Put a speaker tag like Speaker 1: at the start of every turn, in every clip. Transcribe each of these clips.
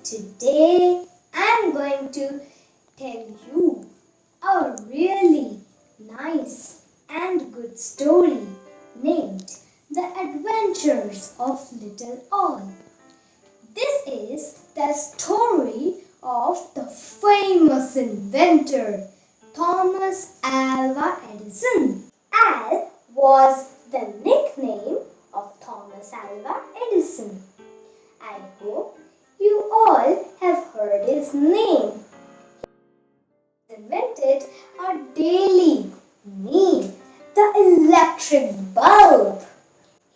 Speaker 1: Today I'm going to tell you a really nice and good story named The Adventures of Little All. This is the story of the famous inventor Thomas Alva Edison. Al was the nickname of Thomas Alva Edison. I hope you all have heard his name. He invented our daily need, the electric bulb.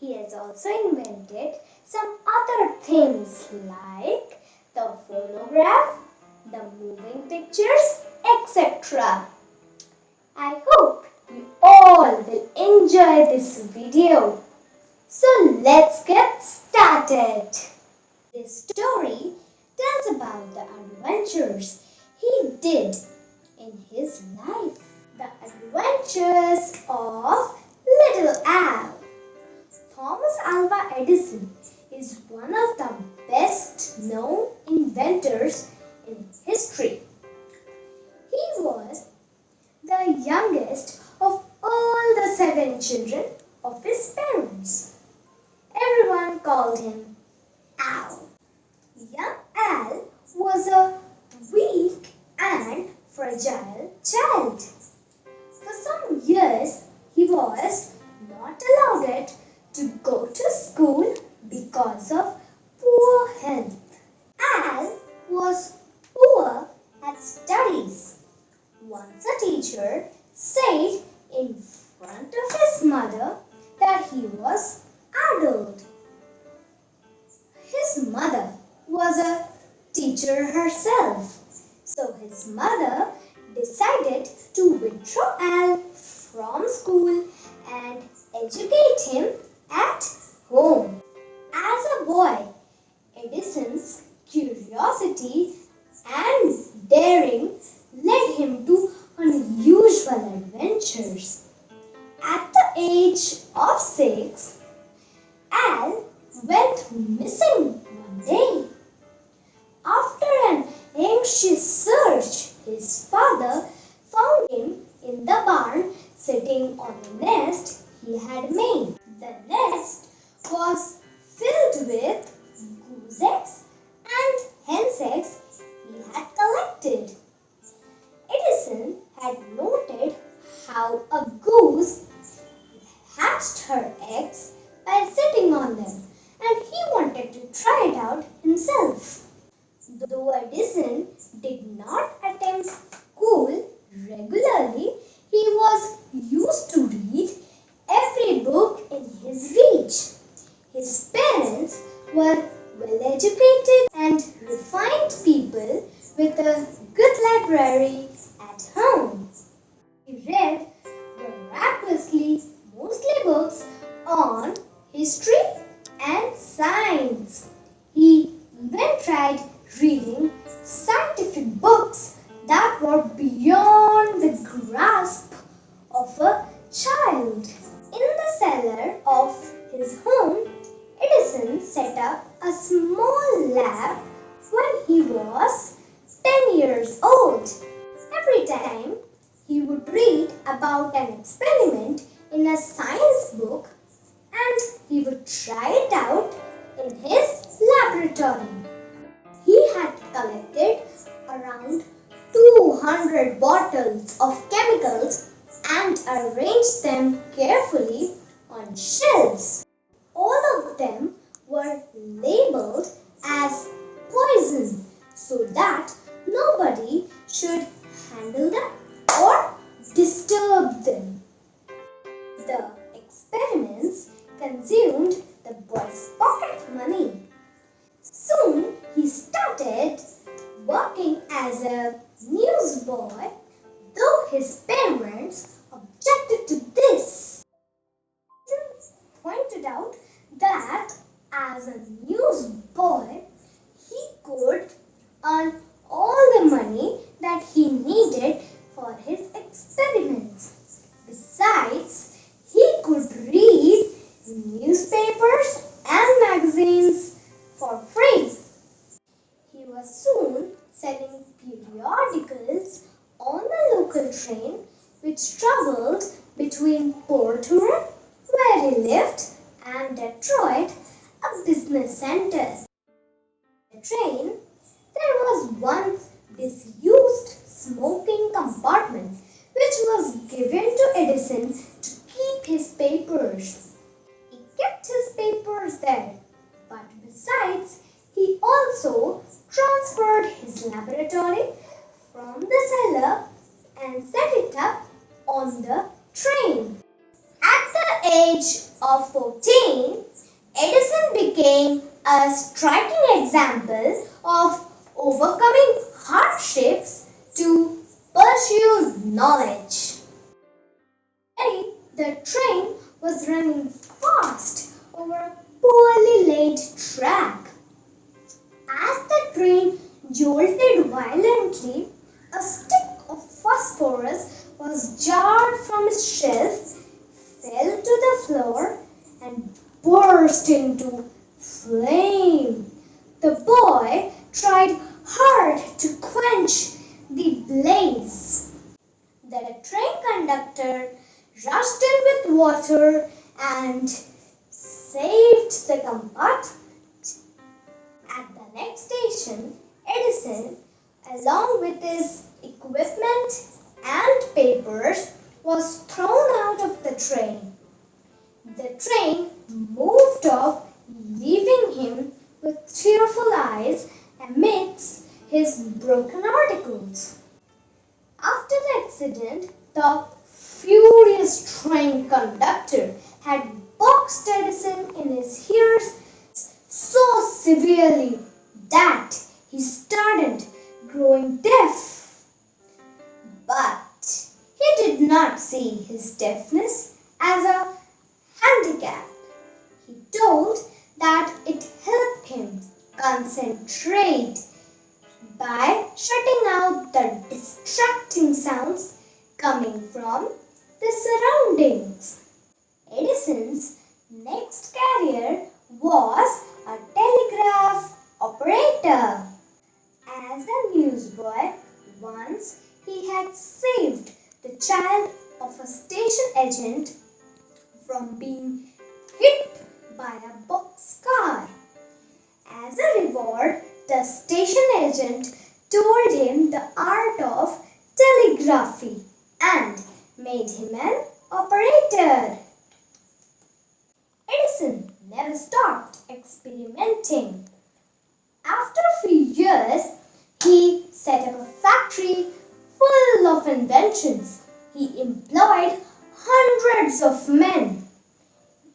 Speaker 1: He has also invented some other things like the phonograph, the moving pictures, etc. I hope you all will enjoy this video. So let's get started. This story tells about the adventures he did in his life. The adventures of Little Al. Thomas Alva Edison is one of the best known inventors in history. He was the youngest of all the 7 children of his parents. Everyone called him Al. Young Al was a weak and fragile child. For some years, he was not allowed to go to school because of poor health. Al was poor at studies. Once a teacher said in front of his mother that he was adult. His mother was a teacher herself, so his mother decided to withdraw Al from school and educate him at home. As a boy, Edison's curiosity and daring led him to unusual adventures. At the age of 6, Al went missing one day. After an anxious search, his father found him in the barn sitting on a nest he had made. The nest was filled with goose eggs and hen's eggs he had collected. Edison had noted how a goose hatched her eggs by sitting on them, and he wanted to try it out himself. Though Edison did not attend school regularly, he was used to read every book in his reach. His parents were well-educated and refined people with a good library at home. He read voraciously, mostly books on history and science. He even tried reading scientific books that were beyond the grasp of a child. In the cellar of his home, Edison set up a small lab when he was 10 years old. Every time he would read about an experiment in a science book and he would try it out in his laboratory. He had collected around 200 bottles of chemicals and arranged them carefully on shelves. All of them were labeled as poison so that nobody should handle them or disturb them. The experiments consumed the boy's pocket money. Soon he started working as a newsboy, though his parents objected to this. He pointed out that as a newsboy, he could earn all the money that he needed for his experiments. Besides, he could read newspapers and magazines for free. He was was soon selling periodicals on the local train which traveled between Portland, where he lived, and Detroit, a business center. The train, there was one disused smoking compartment which was given to Edison to keep his papers. He kept his papers there, but besides, he also transferred his laboratory from the cellar and set it up on the train. At the age of 14, Edison became a striking example of overcoming hardships to pursue knowledge. The train was running fast over a poorly laid track. As the train jolted violently, a stick of phosphorus was jarred from its shelf, fell to the floor, and burst into flame. The boy tried hard to quench the blaze. The train conductor rushed in with water and saved the compartment. At the next station, Edison, along with his equipment and papers, was thrown out of the train. The train moved off, leaving him with tearful eyes amidst his broken articles. After the accident, the furious train conductor had boxed Edison in his ears so severely that he started growing deaf. But he did not see his deafness as a handicap. He told that it helped him concentrate by shutting out the distracting sounds coming from the surroundings. Edison's next career was a telegraph operator. As a newsboy, once he had saved the child of a station agent from being hit by a boxcar. As a reward, the station agent told him the art of telegraphy and made him an operator. Edison never stopped experimenting. After a few years, he set up a factory full of inventions. He employed hundreds of men,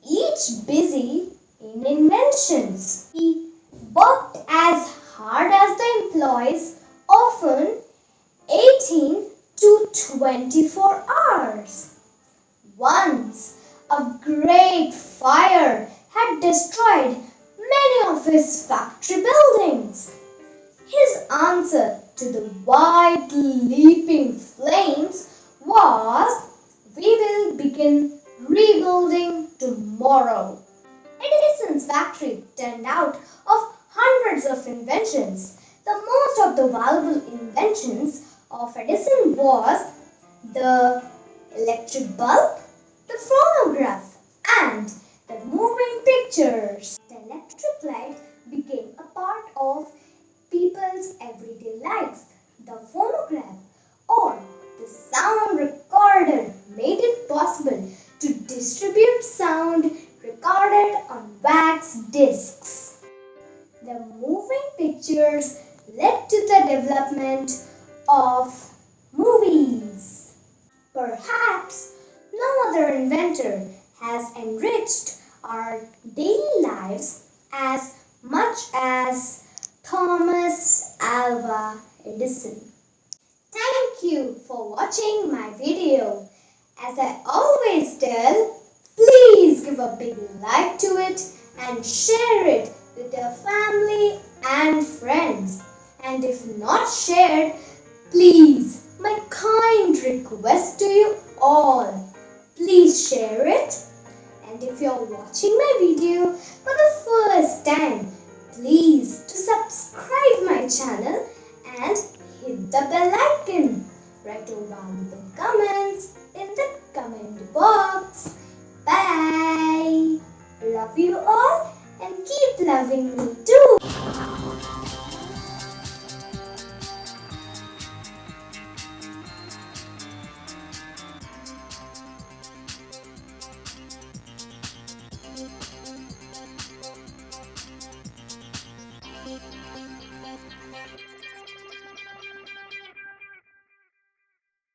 Speaker 1: each busy in inventions. He worked as hard as the employees, often 18 to 24 hours. Once, a great fire had destroyed many of his factory buildings. His answer to the wide leaping flames was, "We will begin rebuilding tomorrow." Edison's factory turned out of hundreds of inventions. The most of the valuable inventions of Edison was the electric bulb, the phonograph, and the moving pictures. The electric light became a part of people's everyday lives. The phonograph or the sound recorder made it possible to distribute sound recorded on wax discs. The moving pictures led to the development of movies. Perhaps no other inventor has enriched our daily lives as much as Thomas Alva Edison. Thank you for watching my video. As I always tell, please give a big like to it and share it with your family and friends. And if not shared, please, my kind request to you all, please share it. And if you're watching my video for the first time, please to subscribe my channel the bell icon. Write your valuable comments in the comment box. Bye. Love you all and keep loving me too.